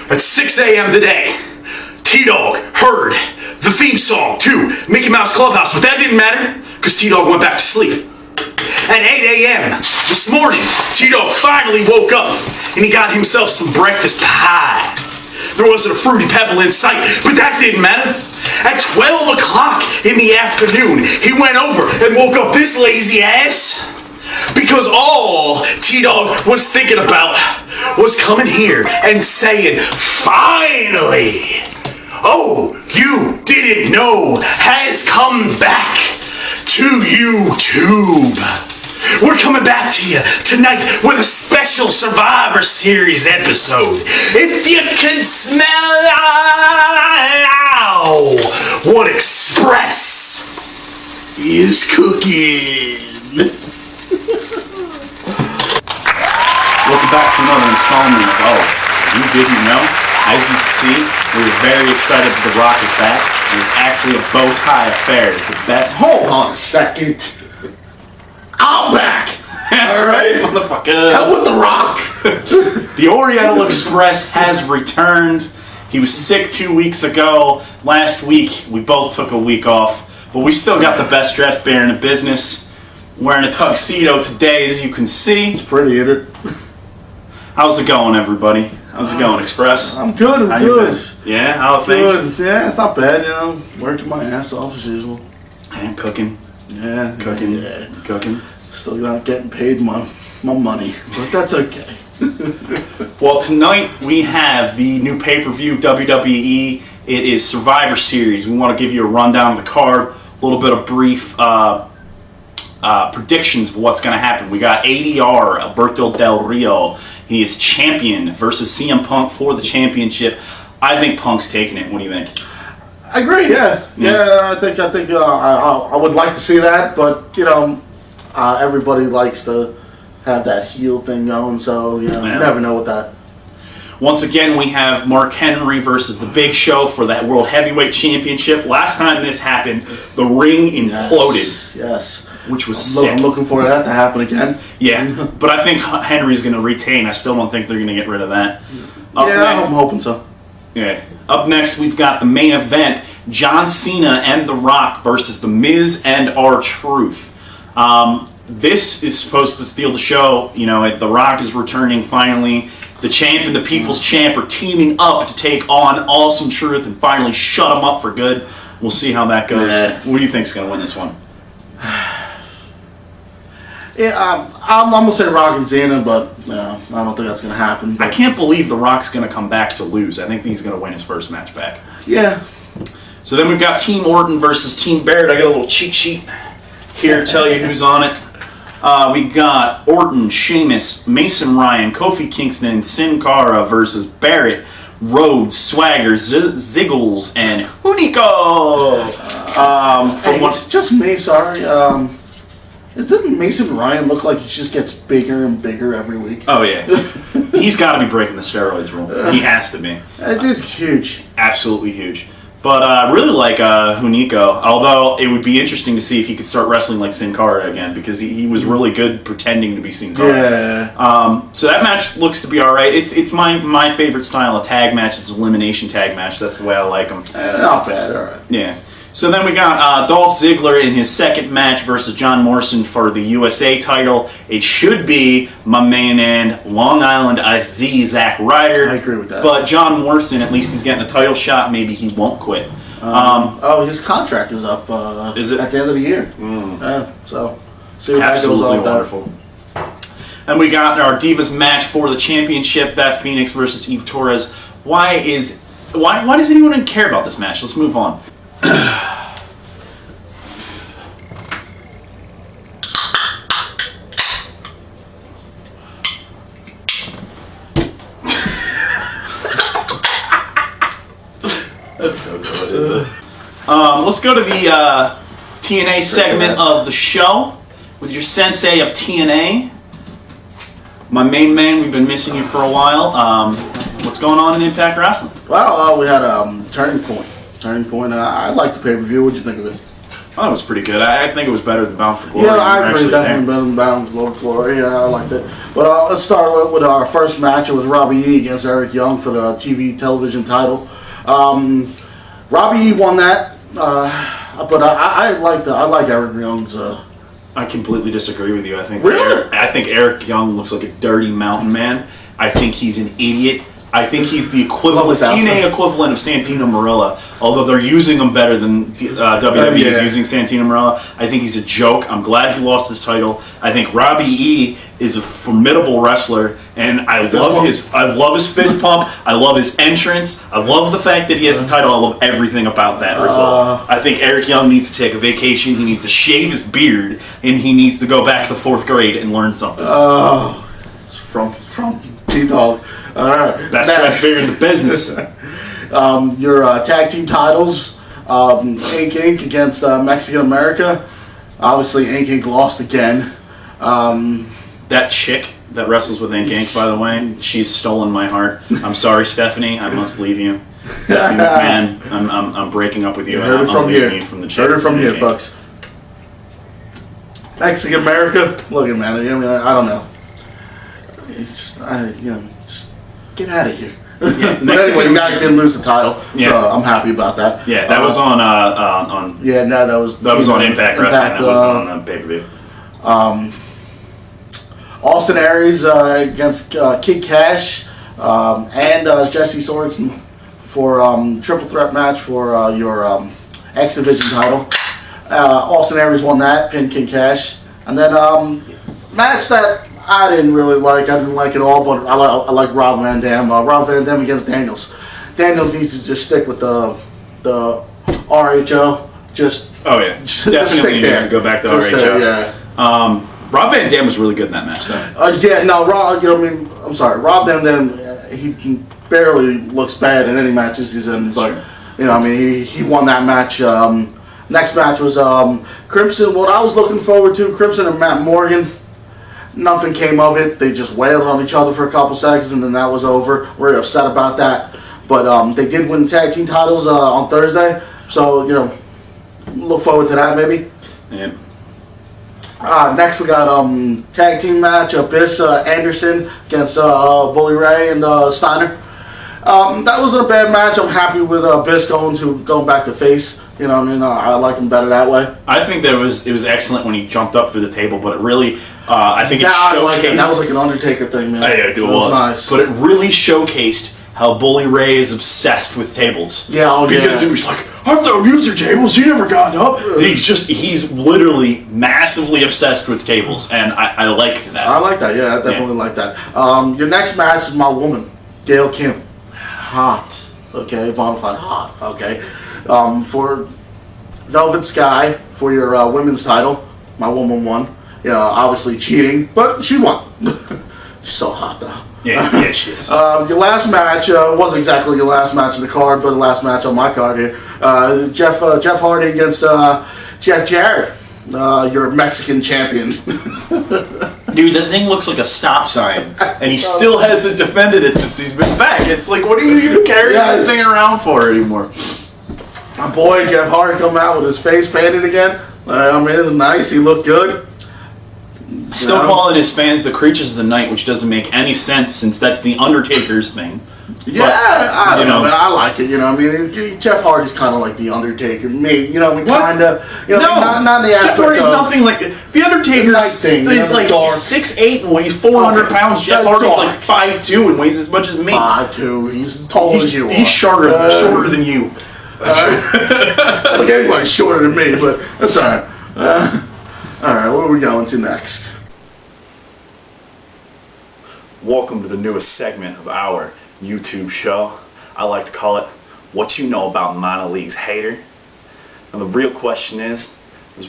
At 6 a.m. today, T-Dogg heard the theme song to Mickey Mouse Clubhouse, but that didn't matter because T-Dogg went back to sleep. At 8 a.m. this morning, T-Dogg finally woke up and he got himself some breakfast pie. There wasn't a Fruity Pebble in sight, but that didn't matter. At 12 o'clock in the afternoon, he went over and woke up this lazy ass because all T-Dogg was thinking about was coming here and saying, finally, Oh You Didn't Know has come back to YouTube. We're coming back to you tonight with a special Survivor Series episode. If you can smell what Express is cooking. Welcome back to another installment of You Didn't Know. As you can see, we're very excited that The Rock is back. It's actually a bow tie affair. It's the best. Hold on a second. I'm back. Alright? Motherfucker. Hell with The Rock. The Oriental Express has returned. He was sick 2 weeks ago. Last week, we both took a week off. But we still got the best dressed bear in the business. Wearing a tuxedo today, as you can see. It's pretty, isn't it? How's it going, everybody? How's it going, Express? I'm good, I'm good. Yeah, how are things? Good. Yeah, it's not bad, you know. Working my ass off as usual. And cooking. Yeah. Cooking. Yeah. Cooking. Still not getting paid my money, but that's okay. Well, tonight we have the new pay-per-view WWE. It is Survivor Series. We want to give you a rundown of the card, a little bit of brief predictions of what's going to happen. We got ADR, Alberto Del Rio. He is champion versus CM Punk for the championship. I think Punk's taking it. What do you think? I agree. Yeah. I think I would like to see that, but you know, everybody likes to have that heel thing going, so you know, you never know with that. Once again, we have Mark Henry versus The Big Show for that World Heavyweight Championship. Last time this happened, the ring imploded. Yes. Which was sick. I'm looking for that to happen again. Yeah, but I think Henry's going to retain. I still don't think they're going to get rid of that. I'm hoping so. Yeah. Up next, we've got the main event: John Cena and The Rock versus The Miz and R-Truth. This is supposed to steal the show. You know, The Rock is returning finally. The champ and the People's Champ are teaming up to take on Awesome Truth and finally shut him up for good. We'll see how that goes. What do you think is going to win this one? Yeah, I'm going to say Rock and Cena, but I don't think that's going to happen. But I can't believe The Rock's going to come back to lose. I think he's going to win his first match back. Yeah. So then we've got Team Orton versus Team Barrett. I got a little cheat sheet here to tell you who's on it. We got Orton, Sheamus, Mason Ryan, Kofi Kingston, and Sin Cara versus Barrett, Rhodes, Swagger, Ziggles, and Hunico. It's just me, sorry. Doesn't Mason Ryan look like he just gets bigger and bigger every week? Oh, yeah. He's got to be breaking the steroids rule. He has to be. It's huge. Absolutely huge. But I really like Hunico, although it would be interesting to see if he could start wrestling like Sin Cara again, because he was really good pretending to be Sin Cara. Yeah. So that match looks to be alright. It's my favorite style of tag match. It's an elimination tag match. That's the way I like them. Not bad, alright. Yeah. So then we got Dolph Ziggler in his second match versus John Morrison for the USA title. It should be my main and Long Island Aziz Zack Ryder. I agree with that. But John Morrison, at least he's getting a title shot. Maybe he won't quit. His contract is up is it? at the end of the year. So see what Absolutely that goes on. wonderful. And we got our Divas match for the championship, Beth Phoenix versus Eve Torres. Why does anyone even care about this match? Let's move on. That's so good, isn't it? Let's go to the TNA segment of the show with your sensei of TNA. My main man, we've been missing you for a while. What's going on in Impact Wrestling? Well, we had Turning Point. I like the pay-per-view. What'd you think of it? thought it was pretty good. I think it was better than Bound for Glory. Yeah, I agree. Definitely better than Bound for Glory. Yeah, I liked it. But let's start with our first match. It was Robbie E against Eric Young for the television title. Robbie E won that, but I like Eric Young's. I completely disagree with you. I think really? I think Eric Young looks like a dirty mountain man. I think he's an idiot. I think he's the equivalent, TNA equivalent of Santino Marella. Although they're using him better than WWE is using Santino Marella. I think he's a joke. I'm glad he lost his title. I think Robbie E is a formidable wrestler, and I love his fist pump. I love his entrance. I love the fact that he has the title. I love everything about that result. I think Eric Young needs to take a vacation. He needs to shave his beard, and he needs to go back to 4th grade and learn something. It's from TDogg. All right. That's bigger in the business. Your tag team titles, Ink Inc. against Mexican America. Obviously, Ink Inc. lost again. That chick that wrestles with Ink Inc., by the way, she's stolen my heart. I'm sorry, Stephanie. I must leave you. Stephanie McMahon, I'm breaking up with you. Heard it from here. Heard it from here, folks. Mexican America. Look at man. I mean, I don't know. Just get out of here. Yeah, but anyway, you guys didn't lose the title, so I'm happy about that. Yeah, that was on. Yeah, no, that was on Impact Wrestling. That was on pay-per-view. Austin Aries against Kid Cash and Jesse Swordsman for triple threat match for your X Division title. Austin Aries won that, pinned Kid Cash, and then match that I didn't really like. I didn't like it all, but I like Rob Van Dam. Rob Van Dam against Daniels. Daniels needs to just stick with the RHO. Definitely needs to go back to RHO. Rob Van Dam was really good in that match, though. Rob. I'm sorry, Rob Van Dam. He barely looks bad in any matches he's in, but he won that match. Next match was Crimson. What I was looking forward to, Crimson and Matt Morgan. Nothing came of it. They just wailed on each other for a couple seconds, and then that was over. We're upset about that, but they did win tag team titles on Thursday, so look forward to that maybe. Yeah. Next we got tag team match: Abyss Anderson against Bully Ray and Steiner. That wasn't a bad match. I'm happy with Abyss going back to face. I like him better that way. I think it was excellent when he jumped up through the table, but it really, I think it showcased. That was like an Undertaker thing, man. Yeah, it was nice. But it really showcased how Bully Ray is obsessed with tables. Yeah, because he was like, I've never used your tables. You never got up. He's literally massively obsessed with tables, and I like that. I like that. Yeah, I definitely like that. Your next match is my woman, Gail Kim. Hot. Okay, bonafide hot. Okay. For Velvet Sky for your women's title, my woman won. Obviously cheating, but she won. She's so hot though. Yeah, she is. Your last match wasn't exactly your last match in the card, but the last match on my card here. Jeff Hardy against Jeff Jarrett, your Mexican champion. Dude, that thing looks like a stop sign, and he still hasn't defended it since he's been back. It's like, what are you even carrying that thing around for anymore? My boy Jeff Hardy come out with his face painted again. It was nice. He looked good. Still calling his fans the creatures of the night, which doesn't make any sense since that's the Undertaker's thing. Yeah, but, I don't know, man. I like it. Jeff Hardy's kind of like the Undertaker. Maybe, kind of. Not the aspect Jeff Hardy's nothing like the Undertaker's thing. He's like 6'8" and weighs 400 pounds. Jeff Hardy's like 5'2" and weighs as much as me. 5'2". He's tall as you are. He's shorter than you. Like anybody's shorter than me, but that's alright. Alright, what are we going to next? Welcome to the newest segment of our YouTube show. I like to call it What You Know About Minor Leagues, Hater. And the real question is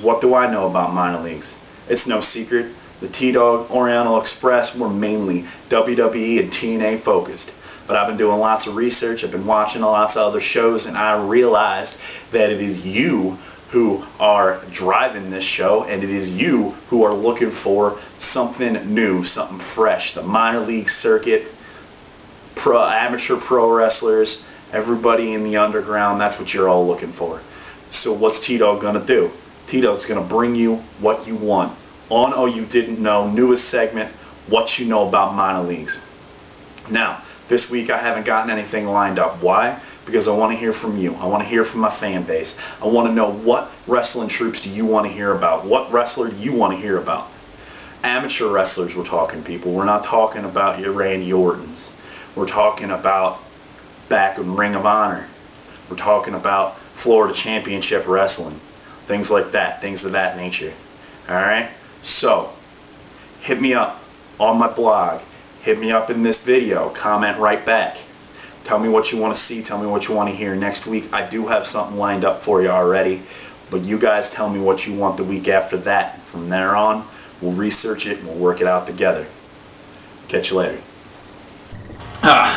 what do I know about minor leagues? It's no secret. The TDogg, Oriental Express, were mainly WWE and TNA focused. But I've been doing lots of research, I've been watching lots of other shows, and I realized that it is you who are driving this show, and it is you who are looking for something new, something fresh. The minor league circuit, amateur pro wrestlers, everybody in the underground, that's what you're all looking for. So what's TDogg gonna do? T-Dogg's going to bring you what you want on Oh You Didn't Know, newest segment, What You Know About Minor Leagues. Now, this week I haven't gotten anything lined up. Why? Because I want to hear from you. I want to hear from my fan base. I want to know, what wrestling troops do you want to hear about? What wrestler do you want to hear about? Amateur wrestlers we're talking, people. We're not talking about your Randy Ortons. We're talking about back in Ring of Honor. We're talking about Florida Championship Wrestling. Things like that. Things of that nature. Alright? So, hit me up on my blog. Hit me up in this video. Comment right back. Tell me what you want to see. Tell me what you want to hear next week. I do have something lined up for you already. But you guys tell me what you want the week after that. From there on, we'll research it and we'll work it out together. Catch you later.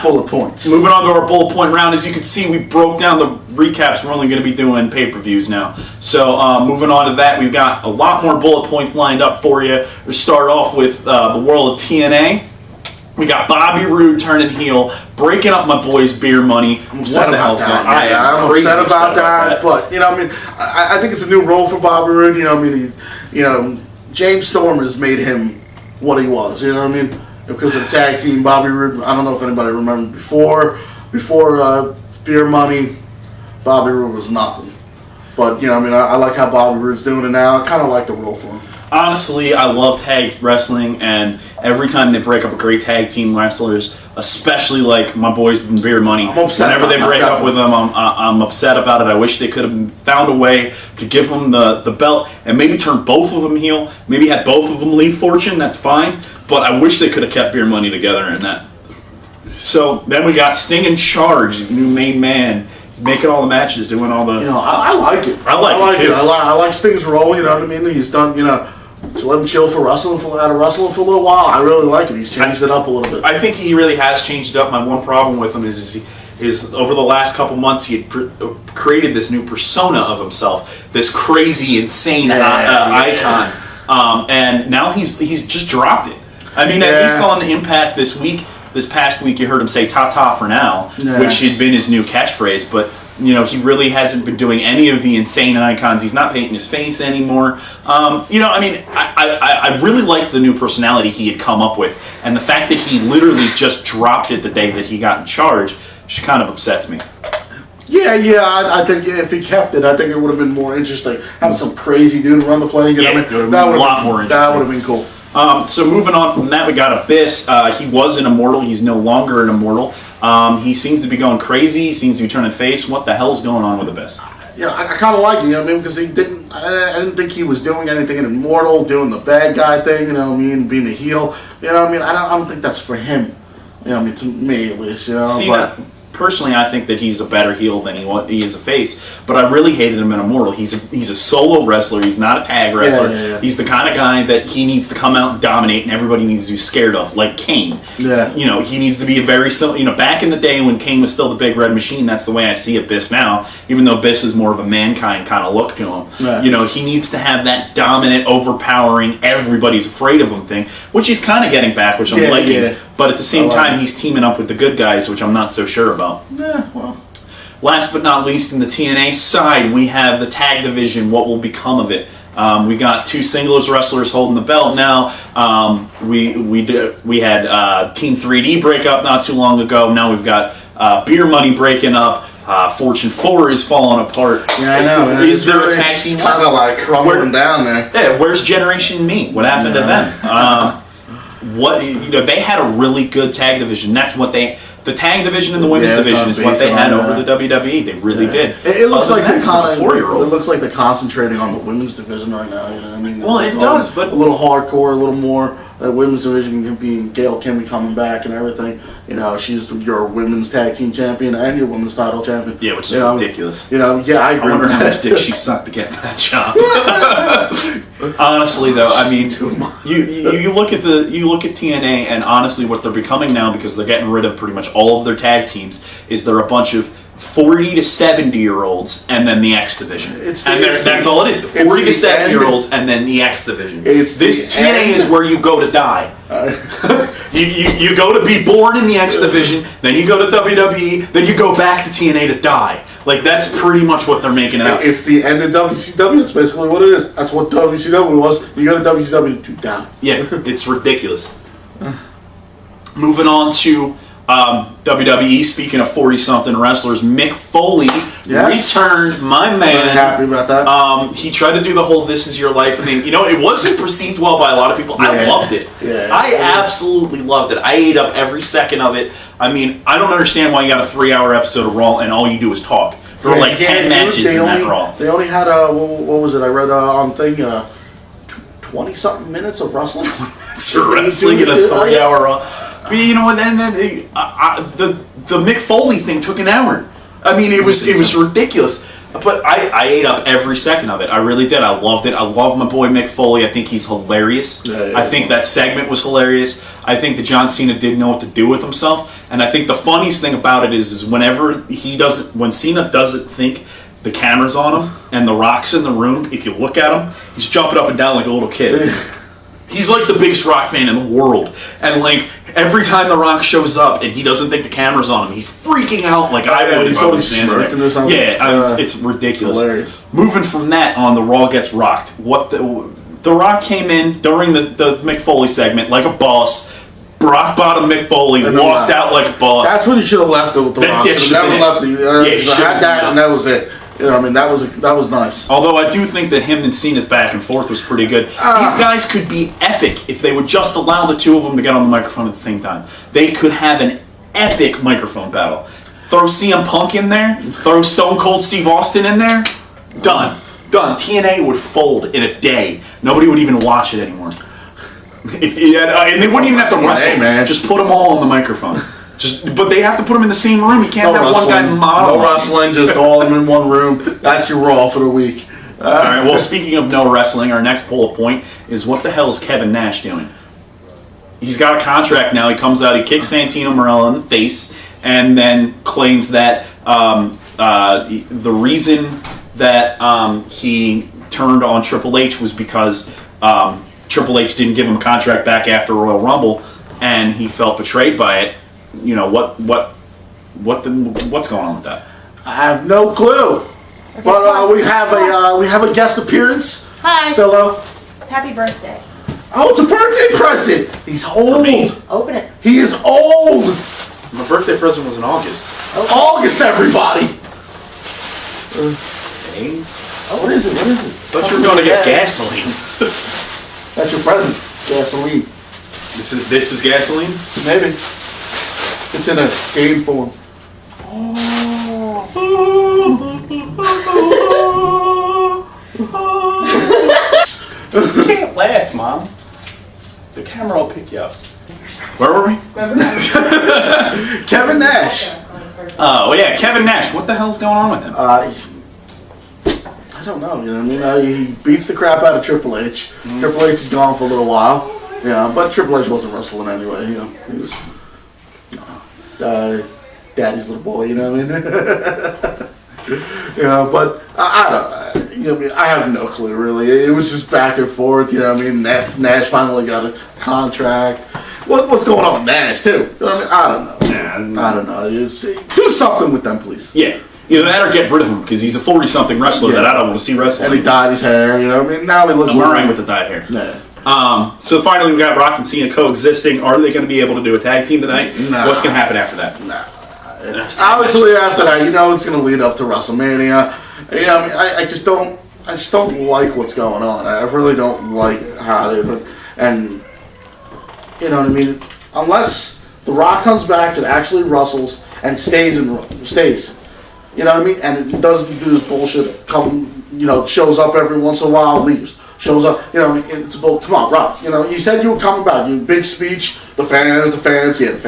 Bullet points. Moving on to our bullet point round. As you can see, we broke down the recaps. We're only going to be doing pay-per-views now. So moving on to that, we've got a lot more bullet points lined up for you. We'll start off with the world of TNA. We got Bobby Roode turning heel, breaking up my boys' beer money. I'm upset about that. I'm upset about that. But, you know, I mean, I think it's a new role for Bobby Roode. You know, I mean, James Storm has made him what he was. You know what I mean? Because of the tag team, Bobby Roode, I don't know if anybody remembers before Beer Money, Bobby Roode was nothing. But, you know, I mean, I like how Bobby Roode's doing it now. I kind of like the role for him. Honestly, I love tag wrestling, and every time they break up a great tag team wrestlers, especially like my boys in Beer Money, whenever they break up with them, I'm upset about it. I wish they could have found a way to give them the belt and maybe turn both of them heel, maybe had both of them leave Fortune, that's fine, but I wish they could have kept Beer Money together in that. So then we got Sting in charge, new main man, making all the matches, doing all the... You know, I like it. I like it too. I like Sting's role, you know what I mean? He's done, you know... So let him chill for wrestling, out of wrestling for a little while. I really like it. He's changed it up a little bit. I think he really has changed it up. My one problem with him is over the last couple months he had created this new persona of himself, this crazy, insane icon, and now he's just dropped it. I mean, at least on Impact this past week, you heard him say "ta-ta for now," which had been his new catchphrase, but. You know, he really hasn't been doing any of the insane icons. He's not painting his face anymore. You know, I mean, I really like the new personality he had come up with. And the fact that he literally just dropped it the day that he got in charge just kind of upsets me. Yeah, I think if he kept it, I think it would have been more interesting. Having some crazy dude run the play. Yeah, it would have been a lot more interesting. That would have been cool. So moving on from that, we got Abyss. He was an immortal. He's no longer an immortal. He seems to be going crazy. He seems to be turning face. What the hell is going on with Abyss? Yeah, I kind of like it, you know what I mean? Because he didn't. I didn't think he was doing anything in immortal, doing the bad guy thing. You know what I mean? Being a heel. You know what I mean? I don't think that's for him. You know what I mean? To me, at least. You know. See, personally, I think that he's a better heel than he is a face. But I really hated him in Immortal. He's a solo wrestler. He's not a tag wrestler. Yeah. He's the kind of guy that he needs to come out and dominate, and everybody needs to be scared of, like Kane. Yeah. You know, he needs to be a very back in the day when Kane was still the big red machine. That's the way I see Abyss now. Even though Abyss is more of a Mankind kind of look to him. Yeah. You know, he needs to have that dominant, overpowering, everybody's afraid of him thing, which he's kind of getting back, which I'm liking. Yeah. But at the same time, he's teaming up with the good guys, which I'm not so sure about. Yeah, well. Last but not least, in the TNA side, we have the tag division. What will become of it? We got two singles wrestlers holding the belt now. We had Team 3D break up not too long ago. Now we've got Beer Money breaking up. Fortune 4 is falling apart. Yeah, I know. Is there a tag team? Kind of like crumbling down there. Yeah, where's Generation Me? What happened to them? They had a really good tag division. That's what the tag division and the women's division is what they had over the WWE. They really did. It looks like it looks like they're concentrating on the women's division right now. You know what I mean? Well, it does, but a little hardcore, a little more. The women's division can be Gail Kim coming back and everything. You know, she's your women's tag team champion and your women's title champion. Yeah, which is ridiculous. You know, I agree. I wonder how much dick she sucked to get that job. Honestly, though, I mean, you look at TNA, and honestly, what they're becoming now, because they're getting rid of pretty much all of their tag teams, is they're a bunch of 40 to 70-year-olds and then the X division. That's all it is. 40 to 70-year-olds and then the X division. This TNA is where you go to die. You go to be born in the X division, then you go to WWE, then you go back to TNA to die. Like, that's pretty much what they're making it out. It's the end of WCW. That's basically what it is. That's what WCW was. You got a WCW to down. Yeah, it's ridiculous. Moving on to WWE, speaking of 40-something wrestlers, Mick Foley returned, my man. Very happy about that. He tried to do the whole "this is your life" thing. You know, it wasn't perceived well by a lot of people. Yeah. I loved it. Yeah. I absolutely loved it. I ate up every second of it. I mean, I don't understand why you got a 3-hour episode of Raw and all you do is talk. There were like 10 matches in that Raw. They only had, what was it? I read on thing, 20-something minutes of wrestling. It's wrestling in a 3-hour Raw. But you know what? Then the Mick Foley thing took an hour. I mean, it was ridiculous. But I ate up every second of it. I really did. I loved it. I love my boy Mick Foley. I think he's hilarious. Yeah, I think that segment was hilarious. I think that John Cena didn't know what to do with himself. And I think the funniest thing about it is when Cena doesn't think the camera's on him and the Rock's in the room, if you look at him, he's jumping up and down like a little kid. He's like the biggest Rock fan in the world. And like every time the Rock shows up and he doesn't think the camera's on him, he's freaking out like I would if I was standing there. Yeah, it's ridiculous. It's hilarious. Moving from that on, the Raw gets rocked. The Rock came in during the Mick Foley segment like a boss. Rock bottom Mick Foley walked out like a boss. That's when you should have left it with the Rock. Should have never left it. Had that and that was it. You know, I mean, that was nice. Although I do think that him and Cena's back and forth was pretty good. These guys could be epic if they would just allow the two of them to get on the microphone at the same time. They could have an epic microphone battle. Throw CM Punk in there. Throw Stone Cold Steve Austin in there. Done. TNA would fold in a day. Nobody would even watch it anymore. And they wouldn't even have to wrestle. Man. Just put them all on the microphone. But they have to put them in the same room. You can't have one guy model. No wrestling, just all of them in one room. That's your Raw for the week. All right, well, speaking of no wrestling, our next bullet point is what the hell is Kevin Nash doing? He's got a contract now. He comes out, he kicks Santino Marella in the face, and then claims that the reason that he turned on Triple H was because Triple H didn't give him a contract back after Royal Rumble, and he felt betrayed by it. You know what's going on with that? I have no clue. But we have a guest appearance. Hi. Hello. Happy birthday. Oh, it's a birthday present. He's old. Open it. He is old. My birthday present was in August. Okay. August, everybody. Hey. Oh, what is it? I thought you were going to get gasoline. That's your present. Gasoline. This is gasoline? Maybe. It's in a game form. You can't laugh, Mom. The camera will pick you up. Where were we? Kevin Nash. Oh, yeah, Kevin Nash. What the hell's going on with him? I don't know. You know what I mean? He beats the crap out of Triple H. Triple H is gone for a little while. Yeah, but Triple H wasn't wrestling anyway. You know, he was daddy's little boy. You know what I mean? You know, but I don't. You know, I mean, I have no clue really. It was just back and forth. You know what I mean? Nash finally got a contract. What's going on with Nash too? You know what I mean? I don't know. I don't know. Do something with them, please. Yeah. Either that or get rid of him because he's a 40-something wrestler that I don't want to see wrestling. And he dyed his hair. You know what I mean? Now he looks. I'm alright with the dyed hair. Yeah. So finally, we got Rock and Cena coexisting. Are they going to be able to do a tag team tonight? Nah. What's going to happen after that? Nah. Obviously, after that, you know it's going to lead up to WrestleMania. You know, I mean, I just don't like what's going on. I really don't like how they do it. And you know what I mean? Unless The Rock comes back and actually wrestles and stays. You know what I mean? And it doesn't do this bullshit. Shows up every once in a while, leaves. Shows up, you know, it's a bull. Come on, Rob. You know, you said you were coming back. You big speech. The fans did.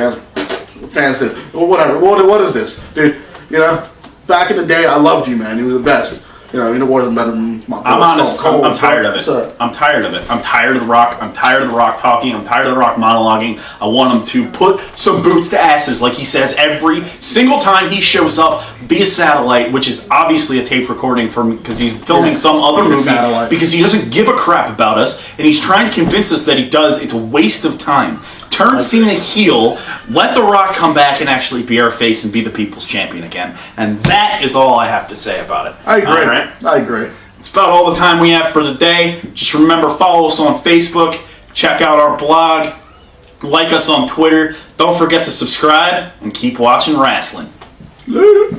Well, whatever. What is this, dude? You know, back in the day, I loved you, man. You were the best. You know, you wasn't better than my. I'm honest. I'm tired of it. I'm tired of it. I'm tired of The Rock. I'm tired of The Rock talking. I'm tired of The Rock monologuing. I want him to put some boots to asses, like he says every single time he shows up via satellite, which is obviously a tape recording because he's filming some other movie because he doesn't give a crap about us, and he's trying to convince us that he does. It's a waste of time. Turn Cena heel. Let The Rock come back and actually be our face and be the people's champion again. And that is all I have to say about it. I agree. All right? I agree. It's about all the time we have for the day. Just remember, follow us on Facebook. Check out our blog. Like us on Twitter. Don't forget to subscribe and keep watching wrestling. Later.